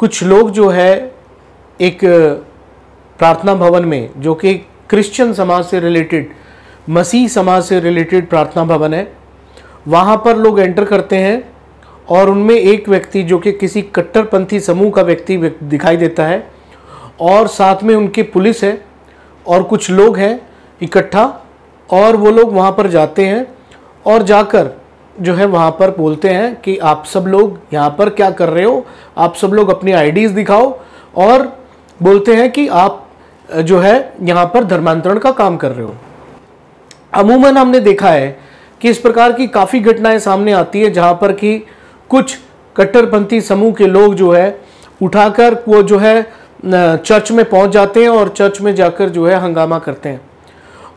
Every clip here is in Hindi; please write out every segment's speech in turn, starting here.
कुछ लोग जो है एक प्रार्थना भवन में, जो कि क्रिश्चियन समाज से रिलेटेड, मसीह समाज से रिलेटेड प्रार्थना भवन है, वहाँ पर लोग एंटर करते हैं और उनमें एक व्यक्ति जो कि किसी कट्टरपंथी समूह का व्यक्ति दिखाई देता है और साथ में उनके पुलिस है और कुछ लोग हैं इकट्ठा, और वो लोग वहाँ पर जाते हैं और जाकर जो है वहाँ पर बोलते हैं कि आप सब लोग यहाँ पर क्या कर रहे हो, आप सब लोग अपनी आईडीज़ दिखाओ, और बोलते हैं कि आप जो है यहाँ पर धर्मांतरण का काम कर रहे हो। अमूमन हमने देखा है कि इस प्रकार की काफ़ी घटनाएं सामने आती है जहाँ पर कि कुछ कट्टरपंथी समूह के लोग जो है उठाकर वो जो है चर्च में पहुँच जाते हैं और चर्च में जाकर जो है हंगामा करते हैं,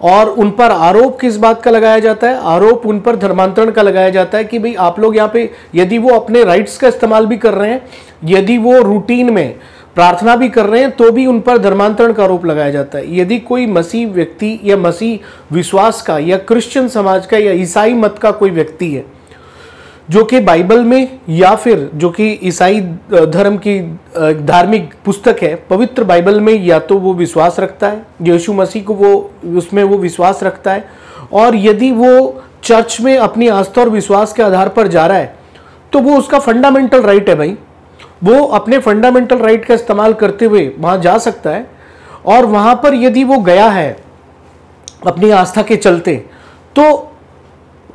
और उन पर आरोप किस बात का लगाया जाता है? आरोप उन पर धर्मांतरण का लगाया जाता है कि भाई आप लोग यहाँ पे, यदि वो अपने राइट्स का इस्तेमाल भी कर रहे हैं, यदि वो रूटीन में प्रार्थना भी कर रहे हैं, तो भी उन पर धर्मांतरण का आरोप लगाया जाता है। यदि कोई मसीह व्यक्ति या मसीह विश्वास का या क्रिश्चियन समाज का या ईसाई मत का कोई व्यक्ति है जो कि बाइबल में या फिर जो कि ईसाई धर्म की धार्मिक पुस्तक है, पवित्र बाइबल में, या तो वो विश्वास रखता है, यीशु मसीह को वो उसमें वो विश्वास रखता है, और यदि वो चर्च में अपनी आस्था और विश्वास के आधार पर जा रहा है तो वो उसका फंडामेंटल राइट है भाई, वो अपने फंडामेंटल राइट का इस्तेमाल करते हुए वहाँ जा सकता है। और वहाँ पर यदि वो गया है अपनी आस्था के चलते, तो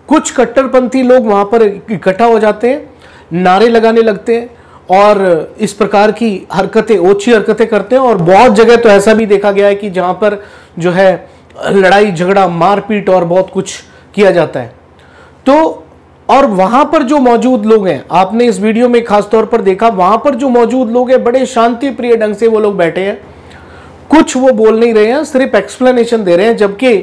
कुछ कट्टरपंथी लोग वहाँ पर इकट्ठा हो जाते हैं, नारे लगाने लगते हैं और इस प्रकार की हरकतें, ओछी हरकतें करते हैं। और बहुत जगह तो ऐसा भी देखा गया है कि जहाँ पर जो है लड़ाई झगड़ा, मारपीट और बहुत कुछ किया जाता है। तो और वहाँ पर जो मौजूद लोग हैं, आपने इस वीडियो में खास तौर पर देखा, वहाँ पर जो मौजूद लोग हैं बड़े शांति प्रिय ढंग से वो लोग बैठे हैं, कुछ वो बोल नहीं रहे हैं, सिर्फ एक्सप्लेनेशन दे रहे हैं, जबकि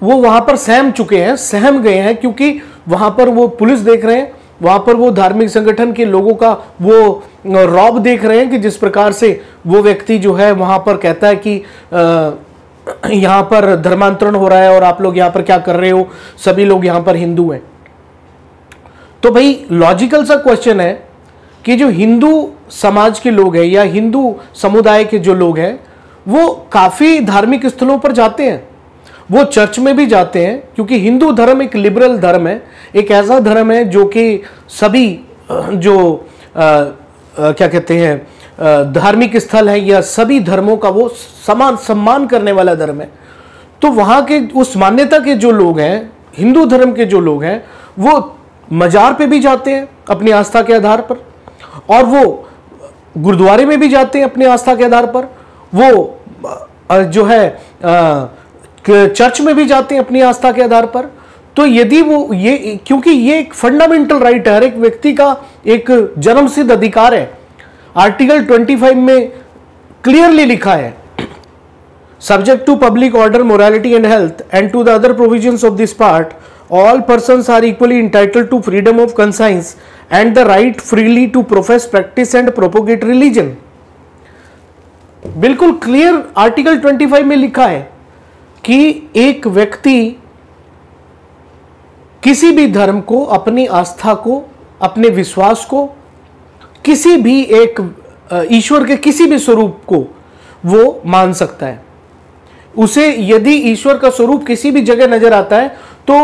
वो वहां पर सहम चुके हैं, सहम गए हैं, क्योंकि वहां पर वो पुलिस देख रहे हैं, वहां पर वो धार्मिक संगठन के लोगों का वो रौब देख रहे हैं कि जिस प्रकार से वो व्यक्ति जो है वहां पर कहता है कि यहां पर धर्मांतरण हो रहा है और आप लोग यहां पर क्या कर रहे हो, सभी लोग यहां पर हिंदू हैं। तो भाई लॉजिकल सा क्वेश्चन है कि जो हिंदू समाज के लोग हैं या हिंदू समुदाय के जो लोग हैं वो काफी धार्मिक स्थलों पर जाते हैं, वो चर्च में भी जाते हैं, क्योंकि हिंदू धर्म एक लिबरल धर्म है, एक ऐसा धर्म है जो कि सभी जो क्या कहते हैं धार्मिक स्थल है या सभी धर्मों का वो समान सम्मान करने वाला धर्म है। तो वहाँ के उस मान्यता के जो लोग हैं, हिंदू धर्म के जो लोग हैं, वो मजार पे भी जाते हैं अपनी आस्था के आधार पर, और वो गुरुद्वारे में भी जाते हैं अपनी आस्था के आधार पर, वो जो है चर्च में भी जाते हैं अपनी आस्था के आधार पर। तो यदि वो ये, क्योंकि ये एक फंडामेंटल राइट है, हर एक व्यक्ति का एक जन्मसिद्ध अधिकार है। आर्टिकल 25 में क्लियरली लिखा है, subject to public order, morality and health and to the other provisions of this part, all persons are equally entitled to freedom of conscience and the right freely to profess, practice and propagate religion. बिल्कुल क्लियर आर्टिकल 25 में लिखा है कि एक व्यक्ति किसी भी धर्म को, अपनी आस्था को, अपने विश्वास को, किसी भी एक ईश्वर के किसी भी स्वरूप को वो मान सकता है। उसे यदि ईश्वर का स्वरूप किसी भी जगह नजर आता है तो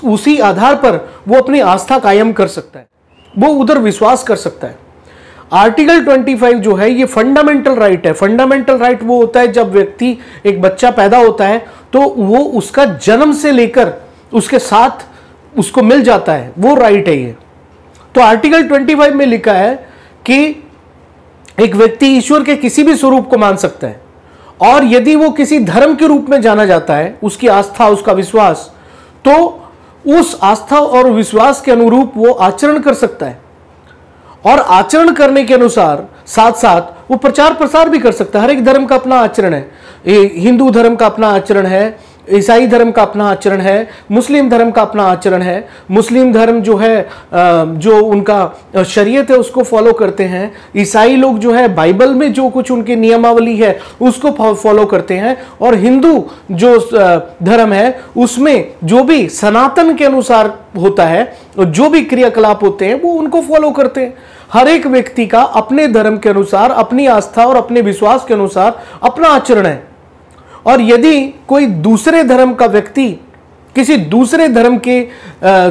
उसी आधार पर वो अपनी आस्था कायम कर सकता है, वो उधर विश्वास कर सकता है। आर्टिकल 25 जो है ये फंडामेंटल राइट है। फंडामेंटल राइट वो होता है जब व्यक्ति, एक बच्चा पैदा होता है तो वो उसका जन्म से लेकर उसके साथ उसको मिल जाता है, वो राइट है ये। तो आर्टिकल 25 में लिखा है कि एक व्यक्ति ईश्वर के किसी भी स्वरूप को मान सकता है, और यदि वो किसी धर्म के रूप में जाना जाता है, उसकी आस्था, उसका विश्वास, तो उस आस्था और विश्वास के अनुरूप वो आचरण कर सकता है, और आचरण करने के अनुसार साथ साथ वो प्रचार प्रसार भी कर सकता है। हर एक धर्म का अपना आचरण है, हिंदू धर्म का अपना आचरण है, ईसाई धर्म का अपना आचरण है, मुस्लिम धर्म का अपना आचरण है। मुस्लिम धर्म जो है जो उनका शरीयत है उसको फॉलो करते हैं। ईसाई लोग जो है बाइबल में जो कुछ उनकी नियमावली है उसको फॉलो करते हैं। और हिंदू जो धर्म है उसमें जो भी सनातन के अनुसार होता है, जो भी क्रियाकलाप होते हैं वो उनको फॉलो करते हैं। हर एक व्यक्ति का अपने धर्म के अनुसार, अपनी आस्था और अपने विश्वास के अनुसार अपना आचरण है। और यदि कोई दूसरे धर्म का व्यक्ति किसी दूसरे धर्म के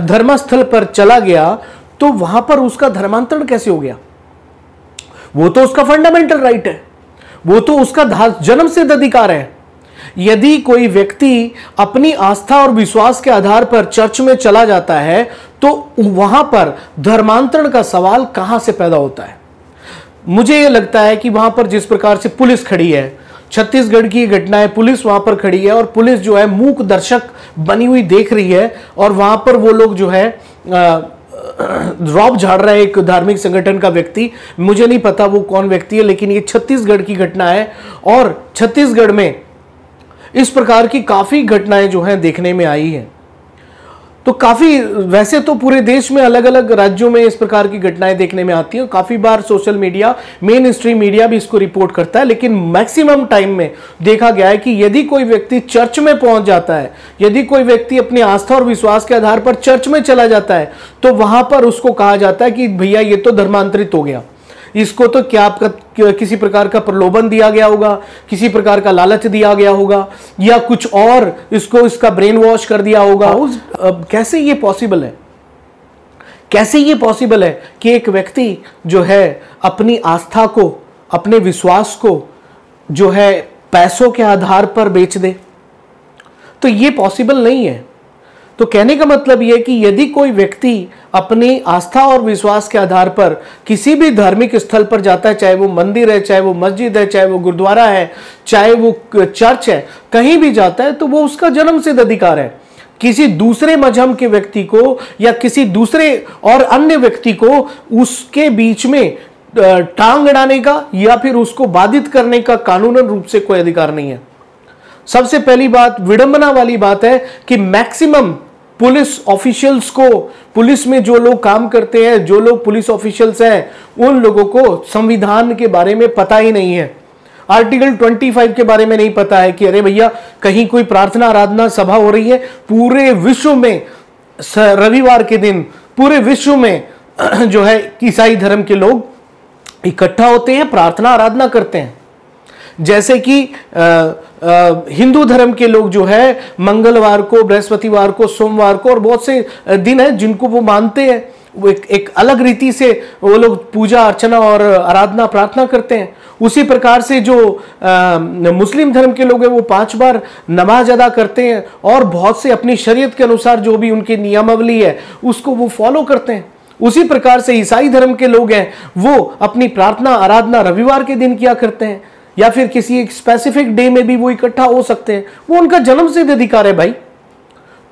धर्मस्थल पर चला गया तो वहां पर उसका धर्मांतरण कैसे हो गया? वो तो उसका फंडामेंटल राइट है, वो तो उसका जन्म सिद्ध अधिकार है। यदि कोई व्यक्ति अपनी आस्था और विश्वास के आधार पर चर्च में चला जाता है तो वहां पर धर्मांतरण का सवाल कहां से पैदा होता है? मुझे यह लगता है कि वहां पर जिस प्रकार से पुलिस खड़ी है, छत्तीसगढ़ की घटना है, पुलिस वहां पर खड़ी है और पुलिस जो है मूक दर्शक बनी हुई देख रही है और वहां पर वो लोग जो है रौब झाड़ रहा है एक धार्मिक संगठन का व्यक्ति। मुझे नहीं पता वो कौन व्यक्ति है, लेकिन ये छत्तीसगढ़ की घटना है और छत्तीसगढ़ में इस प्रकार की काफी घटनाएं जो हैं देखने में आई हैं। तो काफी, वैसे तो पूरे देश में अलग अलग राज्यों में इस प्रकार की घटनाएं देखने में आती हैं। काफी बार social media, mainstream media भी इसको रिपोर्ट करता है, लेकिन मैक्सिमम टाइम में देखा गया है कि यदि कोई व्यक्ति चर्च में पहुंच जाता है, यदि कोई व्यक्ति अपनी आस्था और विश्वास के आधार पर चर्च में चला जाता है तो वहां पर उसको कहा जाता है कि भैया ये तो धर्मांतरित हो गया, इसको तो क्या आपका किसी प्रकार का प्रलोभन दिया गया होगा, किसी प्रकार का लालच दिया गया होगा या कुछ और इसको इसका ब्रेन वॉश कर दिया होगा। कैसे ये पॉसिबल है? कैसे ये पॉसिबल है कि एक व्यक्ति जो है अपनी आस्था को, अपने विश्वास को जो है पैसों के आधार पर बेच दे? तो ये पॉसिबल नहीं है। तो कहने का मतलब यह कि यदि कोई व्यक्ति अपनी आस्था और विश्वास के आधार पर किसी भी धार्मिक स्थल पर जाता है, चाहे वो मंदिर है, चाहे वो मस्जिद है, चाहे वो गुरुद्वारा है, चाहे वो चर्च है, कहीं भी जाता है तो वो उसका जन्म सिद्ध अधिकार है। किसी दूसरे मजहब के व्यक्ति को या किसी दूसरे और अन्य व्यक्ति को उसके बीच में टांग अड़ाने का या फिर उसको बाधित करने का कानूनन रूप से कोई अधिकार नहीं है। सबसे पहली बात, विडंबना वाली बात है कि मैक्सिमम पुलिस ऑफिशियल्स को, पुलिस में जो लोग काम करते हैं, जो लोग पुलिस ऑफिशियल्स हैं, उन लोगों को संविधान के बारे में पता ही नहीं है। आर्टिकल 25 के बारे में नहीं पता है कि अरे भैया कहीं कोई प्रार्थना आराधना सभा हो रही है, पूरे विश्व में रविवार के दिन पूरे विश्व में जो है ईसाई धर्म के लोग इकट्ठा होते हैं, प्रार्थना आराधना करते हैं। जैसे कि हिंदू धर्म के लोग जो है मंगलवार को, बृहस्पतिवार को, सोमवार को और बहुत से दिन हैं जिनको वो मानते हैं, वो एक अलग रीति से वो लोग पूजा अर्चना और आराधना प्रार्थना करते हैं। उसी प्रकार से जो मुस्लिम धर्म के लोग हैं वो 5 बार नमाज अदा करते हैं और बहुत से अपनी शरीयत के अनुसार जो भी उनकी नियमावली है उसको वो फॉलो करते हैं। उसी प्रकार से ईसाई धर्म के लोग हैं वो अपनी प्रार्थना आराधना रविवार के दिन किया करते हैं या फिर किसी एक स्पेसिफिक डे में भी वो इकट्ठा हो सकते हैं। वो उनका जन्म सिद्ध अधिकार है भाई।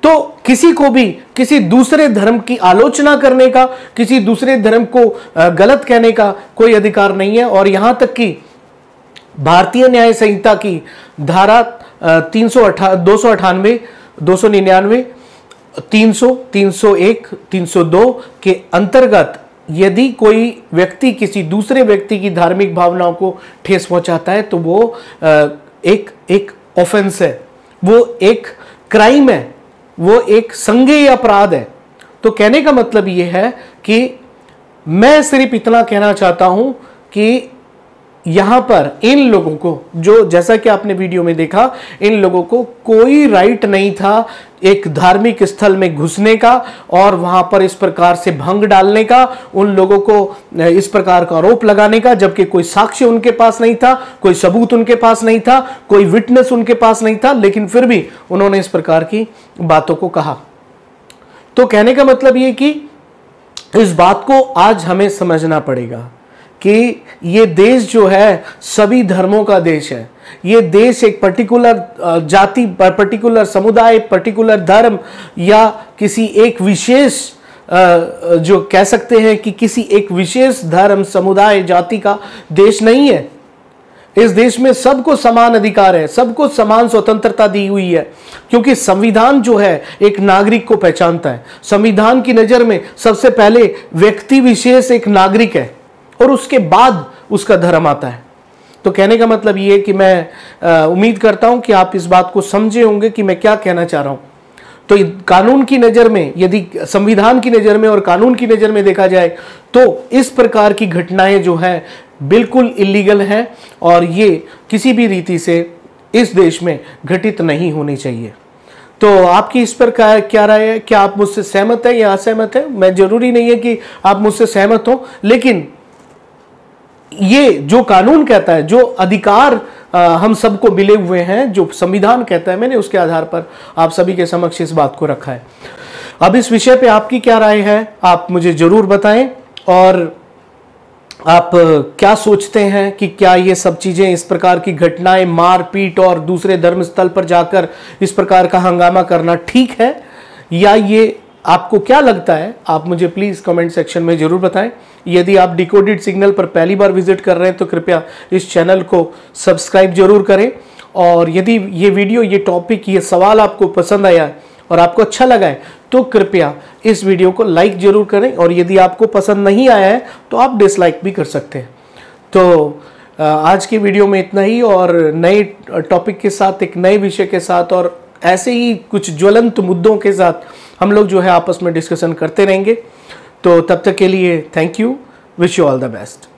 तो किसी को भी किसी दूसरे धर्म की आलोचना करने का, किसी दूसरे धर्म को गलत कहने का कोई अधिकार नहीं है। और यहां तक कि भारतीय न्याय संहिता की धारा 298, 299, 300, 301, 302 के अंतर्गत यदि कोई व्यक्ति किसी दूसरे व्यक्ति की धार्मिक भावनाओं को ठेस पहुंचाता है तो वो एक ऑफेंस है, वो एक क्राइम है, वो एक संज्ञेय अपराध है। तो कहने का मतलब ये है कि मैं सिर्फ इतना कहना चाहता हूं कि यहां पर इन लोगों को, जो जैसा कि आपने वीडियो में देखा, इन लोगों को कोई राइट नहीं था एक धार्मिक स्थल में घुसने का और वहां पर इस प्रकार से भंग डालने का, उन लोगों को इस प्रकार का आरोप लगाने का, जबकि कोई साक्ष्य उनके पास नहीं था, कोई सबूत उनके पास नहीं था, कोई विटनेस उनके पास नहीं था, लेकिन फिर भी उन्होंने इस प्रकार की बातों को कहा। तो कहने का मतलब ये कि इस बात को आज हमें समझना पड़ेगा कि ये देश जो है सभी धर्मों का देश है। ये देश एक पर्टिकुलर जाति, पर्टिकुलर समुदाय, पर्टिकुलर धर्म या किसी एक विशेष जो कह सकते हैं कि किसी एक विशेष धर्म, समुदाय, जाति का देश नहीं है। इस देश में सबको समान अधिकार है, सबको समान स्वतंत्रता दी हुई है, क्योंकि संविधान जो है एक नागरिक को पहचानता है। संविधान की नजर में सबसे पहले व्यक्ति विशेष एक नागरिक है और उसके बाद उसका धर्म आता है। तो कहने का मतलब ये है कि मैं उम्मीद करता हूं कि आप इस बात को समझे होंगे कि मैं क्या कहना चाह रहा हूं। तो कानून की नज़र में, यदि संविधान की नज़र में और कानून की नज़र में देखा जाए तो इस प्रकार की घटनाएं जो है बिल्कुल इलीगल हैं और ये किसी भी रीति से इस देश में घटित नहीं होनी चाहिए। तो आपकी इस पर क्या राय है? क्या आप मुझसे सहमत हैं या असहमत हैं? मैं जरूरी नहीं है कि आप मुझसे सहमत हो, लेकिन ये जो कानून कहता है, जो अधिकार हम सबको मिले हुए हैं, जो संविधान कहता है, मैंने उसके आधार पर आप सभी के समक्ष इस बात को रखा है। अब इस विषय पे आपकी क्या राय है, आप मुझे जरूर बताएं। और आप क्या सोचते हैं कि क्या ये सब चीजें, इस प्रकार की घटनाएं, मारपीट और दूसरे धर्म स्थल पर जाकर इस प्रकार का हंगामा करना ठीक है, या ये आपको क्या लगता है? आप मुझे प्लीज कमेंट सेक्शन में जरूर बताएं। यदि आप डिकोडेड सिग्नल पर पहली बार विजिट कर रहे हैं तो कृपया इस चैनल को सब्सक्राइब जरूर करें। और यदि ये वीडियो, ये टॉपिक, ये सवाल आपको पसंद आया और आपको अच्छा लगा है तो कृपया इस वीडियो को लाइक जरूर करें। और यदि आपको पसंद नहीं आया है तो आप डिसलाइक भी कर सकते हैं। तो आज की वीडियो में इतना ही, और नए टॉपिक के साथ, एक नए विषय के साथ और ऐसे ही कुछ ज्वलंत मुद्दों के साथ हम लोग जो है आपस में डिस्कशन करते रहेंगे। तो तब तक के लिए thank you, wish you all the best.